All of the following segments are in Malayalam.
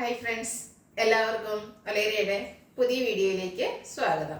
ഹായ് ഫ്രണ്ട്സ്, എല്ലാവർക്കും വലേറിയയുടെ പുതിയ വീഡിയോയിലേക്ക് സ്വാഗതം.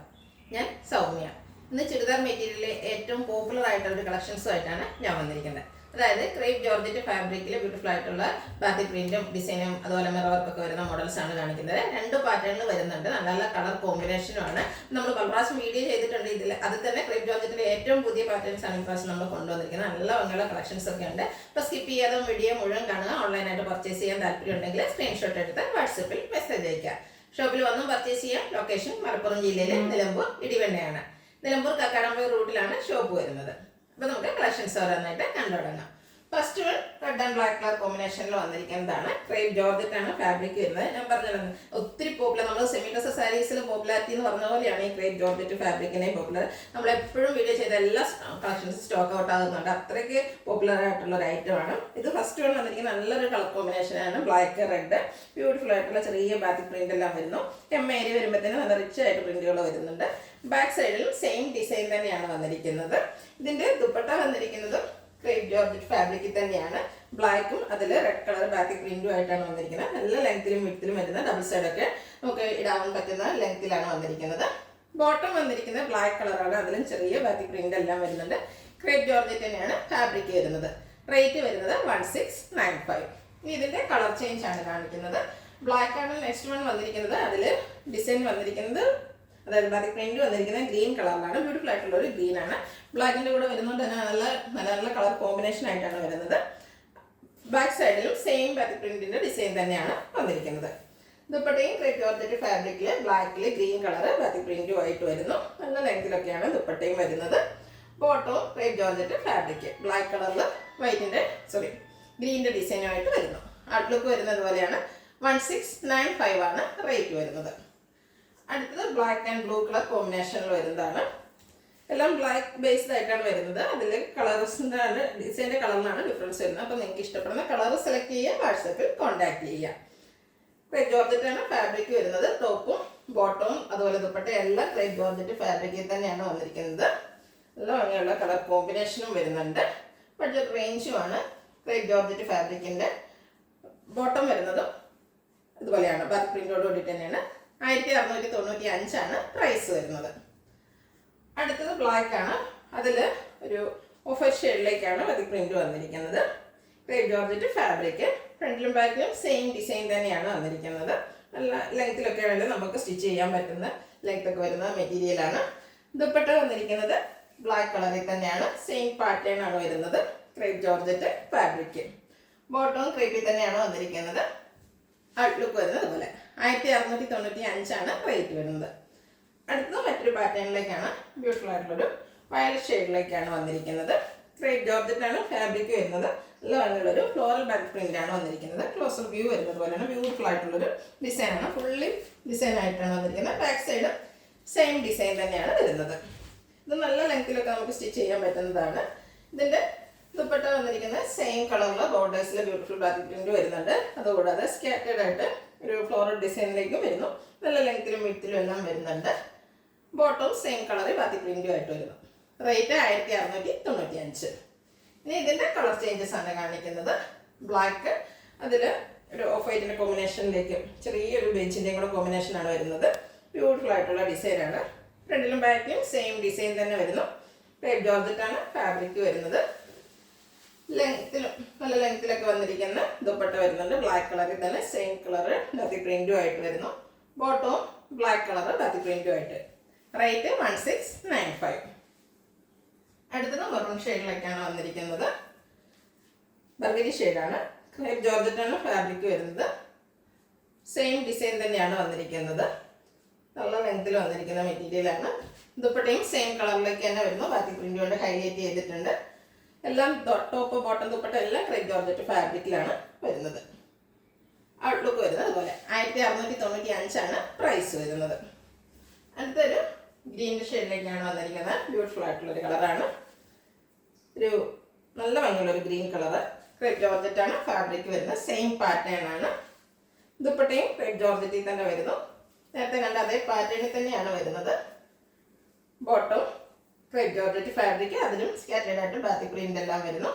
ഞാൻ സൗമ്യ. ഇന്ന് ചുരിദാർ മെറ്റീരിയലിലെ ഏറ്റവും പോപ്പുലർ ആയിട്ടുള്ള ഒരു കളക്ഷൻസുമായിട്ടാണ് ഞാൻ വന്നിരിക്കുന്നത്. അതായത് ക്രേപ്പ് ജോർജറ്റ് ഫാബ്രിക്കിൽ ബ്യൂട്ടിഫുൾ ആയിട്ടുള്ള ബാത്തി പ്രിന്റും ഡിസൈനും അതുപോലെ മിറർ വർക്കൊക്കെ വരുന്ന മോഡൽസ് ആണ് കാണിക്കുന്നത്. രണ്ട് പാറ്റേണിൽ വരുന്നുണ്ട്, നല്ല നല്ല കളർ കോമ്പിനേഷനുമാണ്. നമ്മൾ പല പ്രാവശ്യം വീഡിയോ ചെയ്തിട്ടുണ്ട് ഇതിൽ. അത് തന്നെ ക്രേപ്പ് ജോർജറ്റിലെ ഏറ്റവും പുതിയ പാറ്റേൺസ് ആണ് ഇപ്രാവശ്യം നമ്മൾ കൊണ്ടുവന്നിരിക്കുന്നത്. നല്ല ഭംഗിയുള്ള കളക്ഷൻസ് ഒക്കെ ഉണ്ട്. അപ്പോൾ സ്കിപ്പ് ചെയ്യാതെ വീഡിയോ മുഴുവൻ കാണുക. ഓൺലൈനായിട്ട് പർച്ചേസ് ചെയ്യാൻ താല്പര്യം ഉണ്ടെങ്കിൽ സ്ക്രീൻഷോട്ട് എടുത്ത് വാട്സപ്പിൽ മെസ്സേജ് അയക്കുക. ഷോപ്പിൽ വന്നും പർച്ചേസ് ചെയ്യാം. ലൊക്കേഷൻ മലപ്പുറം ജില്ലയിലെ നിലമ്പൂർ ഇടിവണ്ണയാണ്. നിലമ്പൂർ കക്കാടംപൊഴി റൂട്ടിലാണ് ഷോപ്പ് വരുന്നത്. അപ്പോൾ നമുക്ക് കളക്ഷൻസ് ഓരോന്നായിട്ട് കണ്ടു തുടങ്ങാം. First one red and black colour കോമ്പിനേഷനിൽ വന്നിരിക്കുന്നതാണ്. ക്രേപ്പ് ജോർജറ്റ് ആണ് ഫാബ്രിക് വരുന്നത്. ഞാൻ പറഞ്ഞത് ഒത്തിരി പോപ്പുലർ, നമ്മൾ സെമി ഡ്രസ് സാരീസിൽ പോപ്പുലാരിറ്റി എന്ന് പറഞ്ഞ പോലെയാണ് ഈ ക്രേപ്പ് ജോർജറ്റ് ഫാബ്രിക്കിനെയും പോപ്പുലർ. നമ്മൾ എപ്പോഴും വീഡിയോ ചെയ്ത എല്ലാ കളക്ഷൻസ് സ്റ്റോക്ക് ഔട്ട് ആകുന്നുണ്ട്. അത്രയ്ക്ക് പോപ്പുലർ ആയിട്ടുള്ള ഒരു ഐറ്റമാണ് ഇത്. ഫസ്റ്റ് വൺ വന്നിരിക്കുന്ന നല്ലൊരു കളർ കോമ്പിനേഷനാണ്. ബ്ലാക്ക് റെഡ് ബ്യൂട്ടിഫുൾ ആയിട്ടുള്ള ചെറിയ ബാത്തിക് പ്രിന്റ് എല്ലാം വരുന്നു. ഏരി വരുമ്പോഴത്തേനും നല്ല റിച്ച് ആയിട്ട് പ്രിന്റുകൾ വരുന്നുണ്ട്. ബാക്ക് സൈഡിലും സെയിം ഡിസൈൻ തന്നെയാണ് വന്നിരിക്കുന്നത്. ഇതിന്റെ ദുപ്പട്ട വന്നിരിക്കുന്നത് ക്രേപ്പ് ജോർജറ്റ് ഫാബ്രിക്കിൽ തന്നെയാണ്. ബ്ലാക്കും അതിൽ റെഡ് കളർ ബാത്തിക് പ്രിന്റും ആയിട്ടാണ് വന്നിരിക്കുന്നത്. നല്ല ലെങ്ത്തിലും വിഡ്ത്തിലും വരുന്ന ഡബിൾ സൈഡൊക്കെ നമുക്ക് ഇടാൻ പറ്റുന്ന ലെങ്ത്തിലാണ് വന്നിരിക്കുന്നത്. ബോട്ടം വന്നിരിക്കുന്നത് ബ്ലാക്ക് കളറാണ്. അതിലും ചെറിയ ബാത്തിക് പ്രിന്റ് എല്ലാം വരുന്നുണ്ട്. ക്രേപ്പ് ജോർജറ്റ് തന്നെയാണ് ഫാബ്രിക് വരുന്നത്. റേറ്റ് വരുന്നത് 1695. ഇതിന്റെ കളർ ചേഞ്ച് ആണ് കാണിക്കുന്നത്. ബ്ലാക്ക് ആണ് നെക്സ്റ്റ് വൺ വന്നിരിക്കുന്നത്. അതിൽ ഡിസൈൻ വന്നിരിക്കുന്നത്, അതായത് ബാത്തിക് പ്രിന്റ് വന്നിരിക്കുന്നത് ഗ്രീൻ കളറിലാണ്. ബ്യൂട്ടിഫുൾ ആയിട്ടുള്ള ഒരു ഗ്രീൻ ആണ്. ബ്ലാക്കിന്റെ കൂടെ വരുന്നതുകൊണ്ട് തന്നെ നല്ല നല്ല കളർ കോമ്പിനേഷൻ ആയിട്ടാണ് വരുന്നത്. ബാക്ക് സൈഡിലും സെയിം ബാത്തിക് പ്രിന്റിന്റെ ഡിസൈൻ തന്നെയാണ് വന്നിരിക്കുന്നത്. ദുപ്പട്ടയും ക്രേപ്പ് ജോർജറ്റ് ഫാബ്രിക്കില് ബ്ലാക്കില് ഗ്രീൻ കളർ ബാത്തിക് പ്രിന്റും ആയിട്ട് വരുന്നു. നല്ല ലെങ്തിലൊക്കെയാണ് ദുപ്പട്ടയും വരുന്നത്. ബോട്ടവും ക്രേപ്പ് ജോർജറ്റ് ഫാബ്രിക് ബ്ലാക്ക് കളറിൽ ഗ്രീനിന്റെ ഡിസൈനുമായിട്ട് വരുന്നു. ഔട്ട്ലുക്ക് വരുന്നത് പോലെയാണ്. 1695 ആണ് റേറ്റ് വരുന്നത്. അടുത്തത് ബ്ലാക്ക് ആൻഡ് ബ്ലൂ കളർ കോമ്പിനേഷനിൽ വരുന്നതാണ്. എല്ലാം ബ്ലാക്ക് ബേസ്ഡ് ആയിട്ടാണ് വരുന്നത്. അതിൽ കളേഴ്സിൻ്റെ ഡിസൈൻ്റെ കളറിലാണ് ഡിഫറൻസ് വരുന്നത്. അപ്പോൾ നിങ്ങൾക്ക് ഇഷ്ടപ്പെടുന്ന കളർ സെലക്ട് ചെയ്യുക, വാട്സപ്പിൽ കോൺടാക്ട് ചെയ്യുക. ക്രേപ്പ് ജോർജറ്റാണ് ഫാബ്രിക് വരുന്നത്. ടോപ്പും ബോട്ടവും അതുപോലെ ദുപ്പട്ട എല്ലാം ക്രേപ്പ് ജോർജറ്റ് ഫാബ്രിക്കിൽ തന്നെയാണ് വന്നിരിക്കുന്നത്. നല്ല ഭംഗിയുള്ള കളർ കോമ്പിനേഷനും വരുന്നുണ്ട്. ബഡ്ജറ്റ് റേഞ്ചുമാണ്. ക്രേപ്പ് ജോർജറ്റ് ഫാബ്രിക്കിൻ്റെ ബോട്ടം വരുന്നതും ഇതുപോലെയാണ്. ബാക്ക് പ്രിന്റോട് കൂടി തന്നെയാണ്. 1695 ആണ് പ്രൈസ് വരുന്നത്. അടുത്തത് ബ്ലാക്ക് ആണ്. അതിൽ ഒരു ഓഫ് ഷെയ്ഡിലേക്കാണ് ബാത്തിക് പ്രിന്റ് വന്നിരിക്കുന്നത്. ക്രേപ്പ് ജോർജറ്റ് ഫാബ്രിക് ഫ്രണ്ടിലും ബാക്കിലും സെയിം ഡിസൈൻ തന്നെയാണ് വന്നിരിക്കുന്നത്. നല്ല ലെങ്ത്തിലൊക്കെ ആണെങ്കിലും നമുക്ക് സ്റ്റിച്ച് ചെയ്യാൻ പറ്റുന്ന ലെങ്ത് ഒക്കെ വരുന്ന മെറ്റീരിയലാണ്. ദുപ്പട്ട വന്നിരിക്കുന്നത് ബ്ലാക്ക് കളറിൽ തന്നെയാണ്. സെയിം പാറ്റേൺ ആണ് വരുന്നത്. ക്രേപ്പ് ജോർജറ്റ് ഫാബ്രിക് ബോട്ടവും ക്രേപ്പിൽ തന്നെയാണ് വന്നിരിക്കുന്നത്. ഔട്ട്ലുക്ക് വരുന്നത് പോലെ 1695 ആണ് റേറ്റ് വരുന്നത്. അടുത്തത് മറ്റൊരു പാറ്റേണിലേക്കാണ്. ബ്യൂട്ടിഫുൾ ആയിട്ടുള്ളൊരു വയലറ്റ് ഷെയ്ഡിലേക്കാണ് വന്നിരിക്കുന്നത്. ക്രേപ്പ് ജോർജറ്റ് ആണ് ഫാബ്രിക് വരുന്നത്. നല്ല ഭംഗിയുള്ളൊരു ഫ്ലോറൽ ബാക്ക് പ്രിന്റ് ആണ് വന്നിരിക്കുന്നത്. ക്ലോസർ വ്യൂ വരുന്നത് പോലെയാണ്. ബ്യൂട്ടിഫുൾ ആയിട്ടുള്ളൊരു ഡിസൈനാണ്. ഫുള്ളി ഡിസൈൻ ആയിട്ടാണ് വന്നിരിക്കുന്നത്. ബാക്ക് സൈഡ് സെയിം ഡിസൈൻ തന്നെയാണ് വരുന്നത്. ഇത് നല്ല ലെങ്ത്തിലൊക്കെ നമുക്ക് സ്റ്റിച്ച് ചെയ്യാൻ പറ്റുന്നതാണ്. ഇതിൻ്റെ ദുപ്പട്ട വന്നിരിക്കുന്നത് സെയിം കളറിൽ ബോർഡേഴ്സിൽ ബ്യൂട്ടിഫുൾ ബാത്തിക് പ്രിന്റ് വരുന്നുണ്ട്. അതുകൂടാതെ സ്കാറ്റേഡ് ആയിട്ട് ഒരു ഫ്ലോറൽ ഡിസൈനിലേക്കും വരുന്നു. നല്ല ലെങ്ത്തിലും വിഡ്ത്തിലും എല്ലാം വരുന്നുണ്ട്. ബോട്ടവും സെയിം കളറിൽ ബാത്തിക് പ്രിന്റും ആയിട്ട് വരുന്നു. റേറ്റ് 1695. ഇനി ഇതിൻ്റെ കളർ ചേഞ്ചസ് ആണ് കാണിക്കുന്നത്. ബ്ലാക്ക്, അതിൽ ഒരു ഓഫ് വൈറ്റിൻ്റെ കോമ്പിനേഷനിലേക്ക് ചെറിയൊരു ബെഞ്ചിൻ്റെയും കൂടെ കോമ്പിനേഷനാണ് വരുന്നത്. ബ്യൂട്ടിഫുൾ ആയിട്ടുള്ള ഡിസൈനാണ്. ഫ്രണ്ടിലും ബാക്കിലും സെയിം ഡിസൈൻ തന്നെ വരുന്നു. ക്രേപ്പ് ജോർജറ്റാണ് ഫാബ്രിക് വരുന്നത്. ലെങ്ത്തിലും നല്ല ലെങ്ത്തിലൊക്കെ വന്നിരിക്കുന്ന ദുപ്പട്ട വരുന്നുണ്ട്. ബ്ലാക്ക് കളറിൽ തന്നെ സെയിം കളർ ബാത്തിക് പ്രിന്റും ആയിട്ട് വരുന്നു. ബോട്ടവും ബ്ലാക്ക് കളർ ബാത്തിക് പ്രിന്റും ആയിട്ട്. റേറ്റ് 1695. അടുത്തത് മെറൂൺ ഷെയ്ഡിലേക്കാണ് വന്നിരിക്കുന്നത്. ബർഗരി ഷെയ്ഡാണ്. ക്രേപ്പ് ജോർജറ്റാണ് ഫാബ്രിക് വരുന്നത്. സെയിം ഡിസൈൻ തന്നെയാണ് വന്നിരിക്കുന്നത്. നല്ല ലെങ്ത്തിൽ വന്നിരിക്കുന്ന മെറ്റീരിയലാണ്. ദുപ്പട്ടയും സെയിം കളറിലേക്ക് തന്നെ വരുന്നു. ബാത്തിക് പ്രിന്റ് കൊണ്ട് ഹൈലൈറ്റ് ചെയ്തിട്ടുണ്ട്. എല്ലാം ടോപ്പ് ബോട്ടം ദുപ്പട്ട എല്ലാം ക്രേപ്പ് ജോർജറ്റ് ഫാബ്രിക്കിലാണ് വരുന്നത്. ഔട്ട്ലുക്ക് വരുന്നത് അതുപോലെ 1695 ആണ് പ്രൈസ് വരുന്നത്. അടുത്തൊരു ഗ്രീൻ ഷെയ്ഡിലേക്കാണ് വന്നിരിക്കുന്നത്. ബ്യൂട്ടിഫുൾ ആയിട്ടുള്ളൊരു കളറാണ്. ഒരു നല്ല ഭംഗിയുള്ളൊരു ഗ്രീൻ കളറ്. ക്രേപ്പ് ജോർജറ്റാണ് ഫാബ്രിക് വരുന്നത്. സെയിം പാറ്റേൺ ആണ്. ദുപ്പട്ടയും ക്രേപ്പ് ജോർജറ്റിൽ തന്നെ വരുന്നു. നേരത്തെ കണ്ട അതേ പാറ്റേണിൽ തന്നെയാണ് വരുന്നത്. ബോട്ടം ക്രേപ്പ് ജോർജറ്റ് ഫാബ്രിക്, അതിലും സ്കാറ്റേഡ് ആയിട്ട് ബാത്തിക് പ്രിന്റ് എല്ലാം വരുന്നു.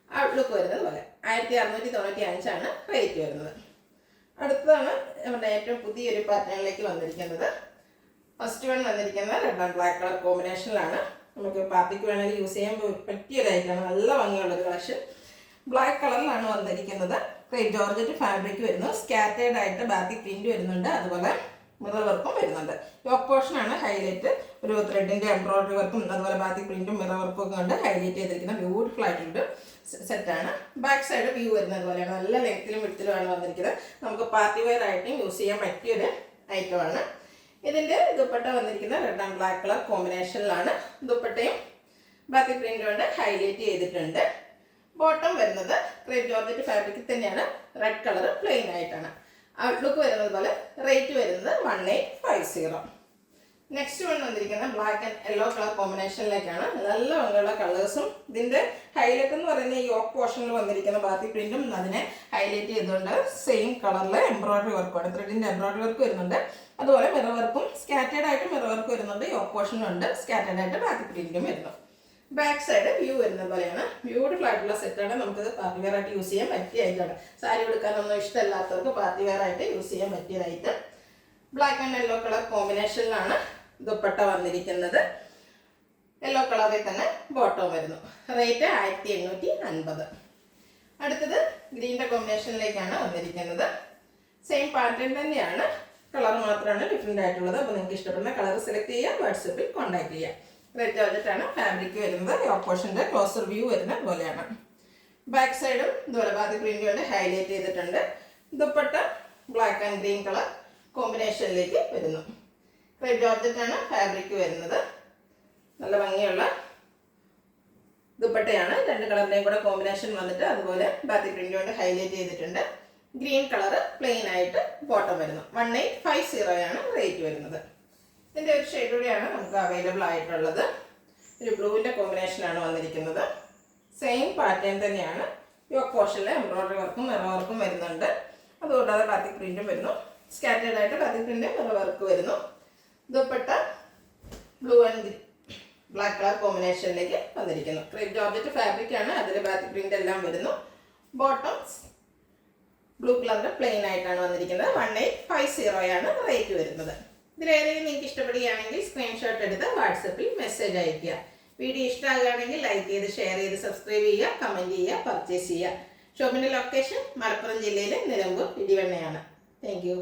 ഔട്ട്ലുക്ക് വരുന്നത് പോലെ 1695 ആണ് റേറ്റ് വരുന്നത്. അടുത്തതാണ് നമ്മുടെ ഏറ്റവും പുതിയൊരു പാറ്റേണിലേക്ക് വന്നിരിക്കുന്നത്. ഫസ്റ്റ് വൺ വന്നിരിക്കുന്നത് റെഡ് ആൻഡ് ബ്ലാക്ക് കളർ കോമ്പിനേഷനിലാണ്. നമുക്ക് പാർട്ടിക്ക് വേണമെങ്കിൽ യൂസ് ചെയ്യാൻ പറ്റിയൊരു ഐറ്റമാണ്. നല്ല ഭംഗിയുള്ളൊരു കളക്ഷൻ. ബ്ലാക്ക് കളറിലാണ് വന്നിരിക്കുന്നത്. ക്രേപ്പ് ജോർജറ്റ് ഫാബ്രിക് വരുന്നു. സ്കാറ്റേഡ് ആയിട്ട് ബാത്തിക് പ്രിന്റ് വരുന്നുണ്ട്. അതുപോലെ മിറർ വർക്കും വരുന്നുണ്ട്. യോക്ക് പോർഷനാണ് ഹൈലൈറ്റ്. ഒരു ത്രെഡിൻ്റെ എംബ്രോയിഡറി വർക്കും അതുപോലെ ബാത്തിക് പ്രിന്റും മിറർ വർക്കും ഒക്കെ കൊണ്ട് ഹൈലൈറ്റ് ചെയ്തിരിക്കുന്ന ബ്യൂട്ടിഫുൾ ആയിട്ടുണ്ട് സെറ്റാണ്. ബാക്ക് സൈഡ് വ്യൂ വരുന്നത് പോലെയാണ്. നല്ല ലെങ്ത്തിലും വിഡ്ത്തിലുമാണ് വന്നിരിക്കുന്നത്. നമുക്ക് പാർട്ടി വെയർ ആയിട്ടും യൂസ് ചെയ്യാൻ പറ്റിയൊരു ഐറ്റമാണ്. ഇതിൻ്റെ ദുപ്പട്ട വന്നിരിക്കുന്നത് റെഡ് ആൻഡ് ബ്ലാക്ക് കളർ കോമ്പിനേഷനിലാണ്. ദുപ്പട്ടയും ബാത്തിക് പ്രിന്റ് കൊണ്ട് ഹൈലൈറ്റ് ചെയ്തിട്ടുണ്ട്. ബോട്ടം വരുന്നത് ക്രേപ്പ് ജോർജറ്റ് ഫാബ്രിക്കിൽ തന്നെയാണ്. റെഡ് കളർ പ്ലെയിൻ ആയിട്ടാണ്. ഔട്ട്ലുക്ക് വരുന്നത് പോലെ. റേറ്റ് വരുന്നത് 1850. നെക്സ്റ്റ് വൺ വന്നിരിക്കുന്നത് ബ്ലാക്ക് ആൻഡ് യെല്ലോ കളർ കോമ്പിനേഷനിലേക്കാണ്. നല്ല ഭംഗിയുള്ള കളേഴ്സും ഇതിൻ്റെ ഹൈലൈറ്റ് എന്ന് പറയുന്ന ഈ യോക്ക് പോർഷനിൽ വന്നിരിക്കുന്ന ബാത്തിക് പ്രിന്റും അതിനെ ഹൈലൈറ്റ് ചെയ്തുകൊണ്ട് സെയിം കളറിൽ എംബ്രോയിഡറി വർക്കുമാണ്. ത്രെഡിൻ്റെ എംബ്രോയിഡറി വർക്ക് വരുന്നുണ്ട്. അതുപോലെ മിറർ വർക്കും സ്കാറ്റേഡ് ആയിട്ട് മിറർ വർക്ക് വരുന്നുണ്ട്. യോക്ക് പോർഷനുണ്ട്. സ്കാറ്റേഡ് ആയിട്ട് ബാത്തിക് പ്രിന്റും വരുന്നു. ബാക്ക് സൈഡ് വ്യൂ വരുന്നത് പോലെയാണ്. ബ്യൂട്ടിഫുൾ ആയിട്ടുള്ള സെറ്റാണ്. നമുക്കത് പാർട്ടി വെയർ ആയിട്ട് യൂസ് ചെയ്യാൻ പറ്റിയ ഐറ്റമാണ്. സാരി എടുക്കാനൊന്നും ഇഷ്ടമല്ലാത്തവർക്ക് പാർട്ടി വെയർ ആയിട്ട് യൂസ് ചെയ്യാൻ പറ്റിയ ഐറ്റം. ബ്ലാക്ക് ആൻഡ് യെല്ലോ കളർ കോമ്പിനേഷനിലാണ് ദുപ്പട്ട വന്നിരിക്കുന്നത്. യെല്ലോ കളറിൽ തന്നെ ബോട്ടം വരുന്നു. റേറ്റ് 1850. അടുത്തത് ഗ്രീൻ്റെ കോമ്പിനേഷനിലേക്കാണ് വന്നിരിക്കുന്നത്. സെയിം പാറ്റേൺ തന്നെയാണ്. കളർ മാത്രമാണ് ഡിഫറെൻ്റ് ആയിട്ടുള്ളത്. അപ്പോൾ നിങ്ങൾക്ക് ഇഷ്ടപ്പെടുന്ന കളർ സെലക്ട് ചെയ്യുക. വാട്സപ്പിൽ കോൺടാക്ട് ചെയ്യുക. റെഡ് ജോർജറ്റാണ് ഫാബ്രിക് വരുന്നത്. യോക്ക് പോർഷൻ്റെ ക്ലോസർ വ്യൂ വരുന്ന പോലെയാണ്. ബാക്ക് സൈഡും ഇതുപോലെ ബാത്തിക് പ്രിന്റ് കൊണ്ട് ഹൈലൈറ്റ് ചെയ്തിട്ടുണ്ട്. Dupatta black and green colour കോമ്പിനേഷനിലേക്ക് വരുന്നു. റെഡ് ജോർജറ്റാണ് ഫാബ്രിക് വരുന്നത്. നല്ല ഭംഗിയുള്ള ദുപ്പട്ടയാണ്. രണ്ട് കളറിൻ്റെയും കൂടെ കോമ്പിനേഷൻ വന്നിട്ട് അതുപോലെ ബാത്തിക് പ്രിന്റ് കൊണ്ട് ഹൈലൈറ്റ് ചെയ്തിട്ടുണ്ട്. ഗ്രീൻ കളർ പ്ലെയിൻ ആയിട്ട് ബോട്ടം വരുന്നു. 1850 റേറ്റ് വരുന്നത്. ഇതിൻ്റെ ഒരു ഷെയ്ഡ് കൂടിയാണ് നമുക്ക് അവൈലബിൾ ആയിട്ടുള്ളത്. ഒരു ബ്ലൂവിൻ്റെ കോമ്പിനേഷനാണ് വന്നിരിക്കുന്നത്. സെയിം പാറ്റേൺ തന്നെയാണ്. യോക്ക് പോർഷനിൽ എംബ്രോയിഡറി വർക്കും മിറർ വർക്കും വരുന്നുണ്ട്. അതുകൂടാതെ ബാത്തിക് പ്രിന്റും വരുന്നു. സ്കാറ്റേഡ് ആയിട്ട് ബാത്തിക് പ്രിന്റ് മിറർ വർക്ക് വരുന്നു. Dupatta blue and black colour കോമ്പിനേഷനിലേക്ക് വന്നിരിക്കുന്നു. ക്രേപ്പ് ജോർജറ്റ് ഫാബ്രിക് ആണ്. അതിൽ ബാത്തിക് പ്രിന്റ് എല്ലാം വരുന്നു. ബോട്ടം ബ്ലൂ കളറിൻ്റെ പ്ലെയിൻ ആയിട്ടാണ് വന്നിരിക്കുന്നത്. 1850 റേറ്റ് വരുന്നത്. ഇതിലേതെങ്കിലും നിങ്ങൾക്ക് ഇഷ്ടപ്പെടുകയാണെങ്കിൽ സ്ക്രീൻഷോട്ട് എടുത്ത് വാട്സപ്പിൽ മെസ്സേജ് അയയ്ക്കുക. വീഡിയോ ഇഷ്ടമാകുകയാണെങ്കിൽ ലൈക്ക് ചെയ്ത് ഷെയർ ചെയ്ത് സബ്സ്ക്രൈബ് ചെയ്യുക, കമൻറ്റ് ചെയ്യുക, പർച്ചേസ് ചെയ്യുക. ഷോപ്പിൻ്റെ ലൊക്കേഷൻ മലപ്പുറം ജില്ലയിലെ നിലമ്പൂർ ഇടിവണ്ണയാണ്. Thank you.